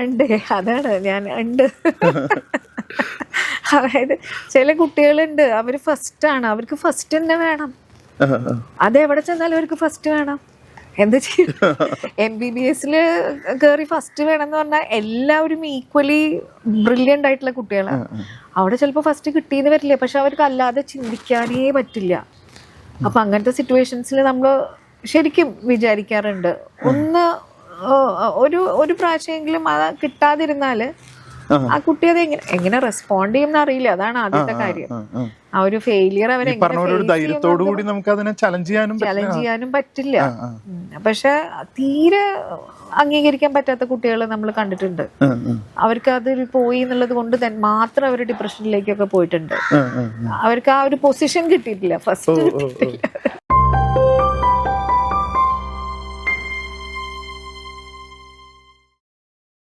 ഉണ്ട്, അതാണ് ഞാൻ ഉണ്ട്. അതായത് ചില കുട്ടികളുണ്ട്, അവര് ഫസ്റ്റ് ആണ്, അവർക്ക് ഫസ്റ്റ് തന്നെ വേണം. അതെവിടെ ചെന്നാലും അവർക്ക് ഫസ്റ്റ് വേണം. എന്താ ചെയ്യും? MBBS കയറി ഫസ്റ്റ് വേണം എന്ന് പറഞ്ഞാൽ എല്ലാവരും ഈക്വലി ബ്രില്യൻ്റ് ആയിട്ടുള്ള കുട്ടികളാണ്. അവിടെ ചിലപ്പോൾ ഫസ്റ്റ് കിട്ടിയെന്ന് വരില്ല, പക്ഷെ അവർക്ക് അല്ലാതെ ചിന്തിക്കാനേ പറ്റില്ല. അപ്പൊ അങ്ങനത്തെ സിറ്റുവേഷൻസിൽ നമ്മൾ ശരിക്കും വിചാരിക്കാറുണ്ട്, ഒന്ന് ഒരു പ്രാവശ്യമെങ്കിലും അത് കിട്ടാതിരുന്നാല് ആ കുട്ടി അത് എങ്ങനെ റെസ്പോണ്ട് ചെയ്യുമെന്ന് അറിയില്ല. അതാണ് ആദ്യത്തെ കാര്യം. ആ ഒരു ഫെയിലിയർ ചലഞ്ച് ചെയ്യാനും പറ്റില്ല. പക്ഷെ തീരെ അംഗീകരിക്കാൻ പറ്റാത്ത കുട്ടികൾ നമ്മൾ കണ്ടിട്ടുണ്ട്. അവർക്ക് അതൊരു പോയി എന്നുള്ളത് കൊണ്ട് മാത്രം അവർ ഡിപ്രഷനിലേക്കൊക്കെ പോയിട്ടുണ്ട്. അവർക്ക് ആ ഒരു പൊസിഷൻ കിട്ടിയിട്ടില്ല, ഫസ്റ്റ് കിട്ടിയിട്ടില്ല.